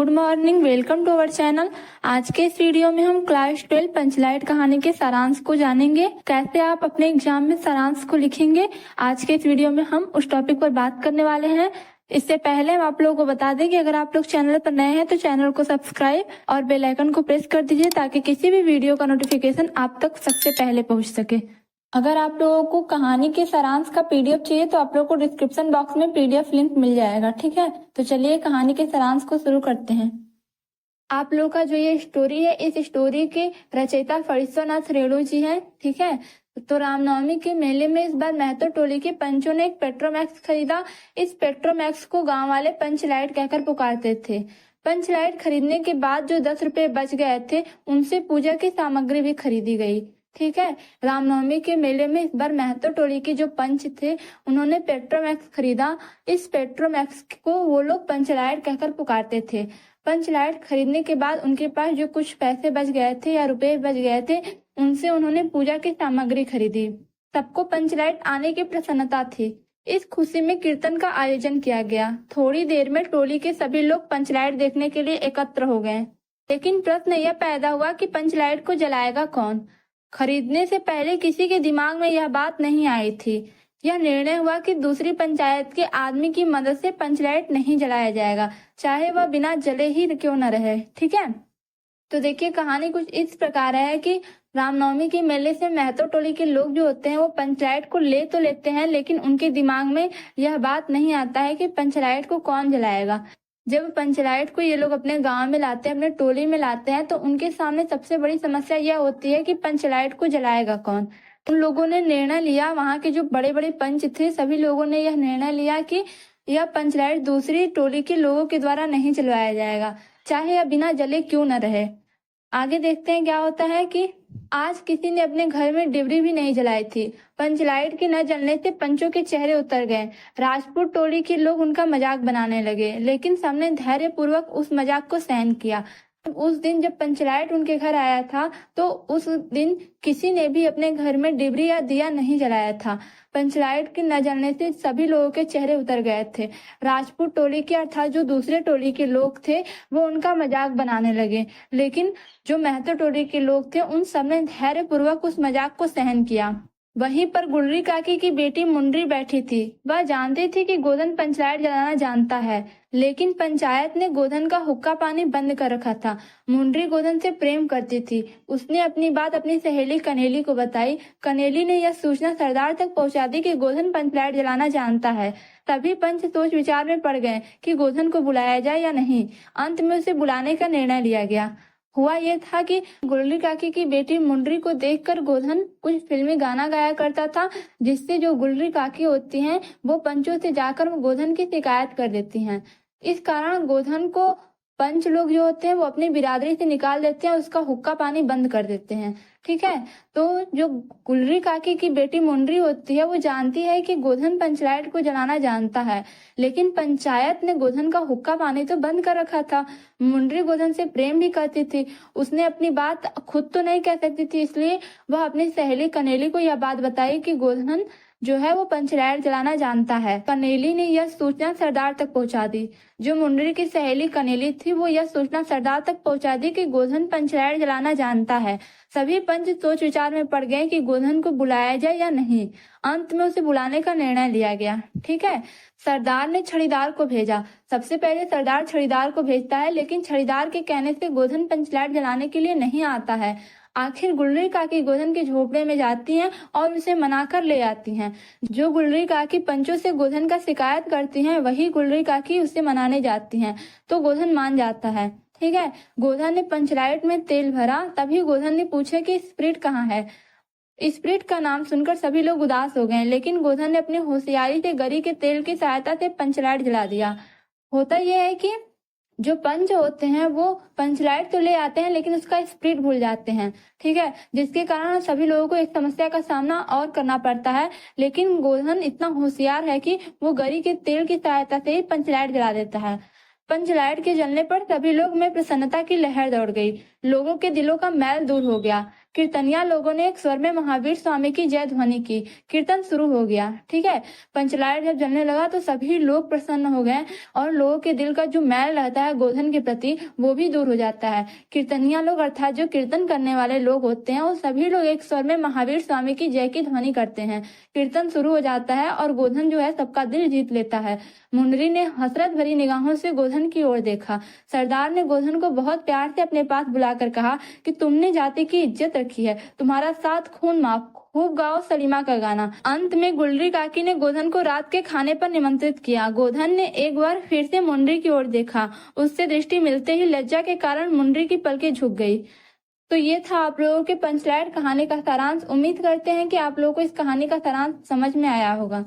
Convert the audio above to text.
Good morning, welcome to our channel. आज के इस वीडियो में हम क्लास 12 पंचलाइट कहानी के सारांश को जानेंगे, कैसे आप अपने एग्जाम में सारांश को लिखेंगे। आज के इस वीडियो में हम उस टॉपिक पर बात करने वाले हैं। इससे पहले हम आप लोगों को बता दें कि अगर आप लोग चैनल पर नए हैं तो चैनल को सब्सक्राइब और बेल आइकन को प्रेस कर दीजिए ताकि किसी भी वीडियो का नोटिफिकेशन आप तक सबसे पहले पहुंच सके। अगर आप लोगों को कहानी के सारांश का पीडीएफ चाहिए तो आप लोगों को डिस्क्रिप्शन बॉक्स में पीडीएफ लिंक मिल जाएगा, ठीक है। तो चलिए कहानी के सारांश को शुरू करते हैं। आप लोगों का जो ये स्टोरी है, इस स्टोरी के रचयिता फरिश्वरनाथ रेणु जी हैं, ठीक है। तो रामनवमी के मेले में इस बार महतो टोली के पंचों ने एक पेट्रोमैक्स खरीदा। इस पेट्रोमैक्स को गांव वाले पंचलाइट कहकर पुकारते थे। पंचलाइट खरीदने के बाद जो 10 रुपए बच गए थे उनसे पूजा की सामग्री भी खरीदी गई, ठीक है। रामनवमी के मेले में इस बार महतो टोली के जो पंच थे उन्होंने पेट्रोमैक्स खरीदा। इस पेट्रोमैक्स को वो लोग पंचलाइट कहकर पुकारते थे। पंचलाइट खरीदने के बाद उनके पास जो कुछ पैसे बच गए थे या रुपए बच गए थे उनसे उन्होंने पूजा की सामग्री खरीदी। सबको पंचलाइट आने की प्रसन्नता थी। इस खुशी में कीर्तन का आयोजन किया गया। थोड़ी देर में टोली के सभी लोग पंचलाइट देखने के लिए एकत्र हो गए। लेकिन प्रश्न यह पैदा हुआ कि पंचलाइट को जलाएगा कौन। खरीदने से पहले किसी के दिमाग में यह बात नहीं आई थी। यह निर्णय हुआ कि दूसरी पंचायत के आदमी की मदद से पंचलाइट नहीं जलाया जाएगा, चाहे वह बिना जले ही क्यों न रहे, ठीक है। तो देखिए कहानी कुछ इस प्रकार है कि रामनवमी के मेले से महतो टोली के लोग जो होते हैं वो पंचलाइट को ले तो लेते हैं, लेकिन उनके दिमाग में यह बात नहीं आता है कि पंचलाइट को कौन जलाएगा। जब पंचलाइट को ये लोग अपने गांव में लाते हैं, अपने टोली में लाते हैं, तो उनके सामने सबसे बड़ी समस्या यह होती है कि पंचलाइट को जलाएगा कौन। उन लोगों ने निर्णय लिया, वहां के जो बड़े बड़े पंच थे सभी लोगों ने यह निर्णय लिया कि यह पंचलाइट दूसरी टोली के लोगों के द्वारा नहीं जलवाया जाएगा, चाहे यह बिना जले क्यों न रहे। आगे देखते हैं क्या होता है कि आज किसी ने अपने घर में डिबरी भी नहीं जलाई थी। पंचलाइट के न जलने से पंचों के चेहरे उतर गए। राजपूत टोली के लोग उनका मजाक बनाने लगे, लेकिन सबने धैर्य पूर्वक उस मजाक को सहन किया। उस दिन जब पंचलाइट उनके घर आया था तो उस दिन किसी ने भी अपने घर में डिबरी या दिया नहीं जलाया था। पंचलाइट के न जलने से सभी लोगों के चेहरे उतर गए थे। राजपूत टोली के अर्थात जो दूसरे टोली के लोग थे वो उनका मजाक बनाने लगे, लेकिन जो महतो टोली के लोग थे उन सबने धैर्य पूर्वक उस मजाक को सहन किया। वहीं पर गुलरी काकी की बेटी मुंडरी बैठी थी। वह जानती थी कि गोधन पंचलाइट जलाना जानता है, लेकिन पंचायत ने गोधन का हुक्का पानी बंद कर रखा था। मुंडरी गोधन से प्रेम करती थी। उसने अपनी बात अपनी सहेली कनेली को बताई। कनेली ने यह सूचना सरदार तक पहुंचा दी कि गोधन पंचलाइट जलाना जानता है। सभी पंच सोच विचार में पड़ गए कि गोधन को बुलाया जाए या नहीं। अंत में उसे बुलाने का निर्णय लिया गया। हुआ यह था कि गुलरी काकी की बेटी मुंडरी को देखकर गोधन कुछ फिल्मी गाना गाया करता था, जिससे जो गुलरी काकी होती हैं वो पंचों से जाकर गोधन की शिकायत कर देती हैं। इस कारण गोधन को पंच लोग जो होते हैं वो अपनी बिरादरी से निकाल देते हैं, उसका हुक्का पानी बंद कर देते हैं, ठीक है। तो जो गुलरी काकी की बेटी मुंडरी होती है वो जानती है कि गोधन पंचलाइट को जलाना जानता है, लेकिन पंचायत ने गोधन का हुक्का पानी तो बंद कर रखा था। मुंडरी गोधन से प्रेम भी करती थी। उसने अपनी बात खुद तो नहीं कह सकती थी, इसलिए वह अपनी सहेली कनेली को यह बात बताई कि गोधन जो है वो पंचलाइट जलाना जानता है। कनेली ने यह सूचना सरदार तक पहुंचा दी। जो मुंडरी की सहेली कनेली थी वो यह सूचना सरदार तक पहुंचा दी कि गोधन पंचलाइट जलाना जानता है। सभी पंच सोच विचार में पड़ गए कि गोधन को बुलाया जाए या नहीं। अंत में उसे बुलाने का निर्णय लिया गया, ठीक है। सरदार ने छड़ीदार को भेजा। सबसे पहले सरदार छड़ीदार को भेजता है, लेकिन छड़ीदार के कहने से गोधन पंचलाइट जलाने के लिए नहीं आता है। आखिर गुलरी काकी गोधन के झोपड़े में जाती हैं और उसे मनाकर ले आती हैं। जो गुलरी काकी पंचों से गोधन का शिकायत करती हैं वही गुलरी काकी उसे मनाने जाती हैं, तो गोधन मान जाता है, ठीक है। गोधन ने पंचलाइट में तेल भरा। तभी गोधन ने पूछा कि स्प्रिट कहाँ है। स्प्रिट का नाम सुनकर सभी लोग उदास हो गए, लेकिन गोधन ने अपनी होशियारी से गरी के तेल की सहायता से पंचलाइट जला दिया। होता यह है कि जो पंच होते हैं वो पंचलाइट तो ले आते हैं लेकिन उसका स्प्रिट भूल जाते हैं, ठीक है, जिसके कारण सभी लोगों को एक समस्या का सामना और करना पड़ता है। लेकिन गोधन इतना होशियार है कि वो गरी के तेल की सहायता से ही पंचलाइट जला देता है। पंचलाइट के जलने पर सभी लोग में प्रसन्नता की लहर दौड़ गई। लोगों के दिलों का मैल दूर हो गया। कीर्तनिया लोगों ने एक स्वर में महावीर स्वामी की जय ध्वनि की। कीर्तन शुरू हो गया। ठीक है, पंचलाइट जब जलने लगा तो सभी लोग प्रसन्न हो गए और लोगों के दिल का जो मैल रहता है गोधन के प्रति वो भी दूर हो जाता है। कीर्तनिया लोग अर्थात जो कीर्तन करने वाले लोग होते हैं वो सभी लोग एक स्वर में महावीर स्वामी की जय की ध्वनि करते हैं। कीर्तन शुरू हो जाता है और गोधन जो है सबका दिल जीत लेता है। मुंडरी ने हसरत भरी निगाहों से गोधन की ओर देखा। सरदार ने गोधन को बहुत प्यार से अपने पास बुलाकर कहा कि तुमने जाति की इज्जत रखी है, तुम्हारा साथ खून माफ, खूब गाओ सलीमा का गाना। अंत में गुलरी काकी ने गोधन को रात के खाने पर निमंत्रित किया। गोधन ने एक बार फिर से मुंडरी की ओर देखा। उससे दृष्टि मिलते ही लज्जा के कारण मुंडरी की पलकें झुक गई। तो ये था आप लोगों के पंचलाइट कहानी का सारांश। उम्मीद करते हैं कि आप लोगों को इस कहानी का सारांश समझ में आया होगा।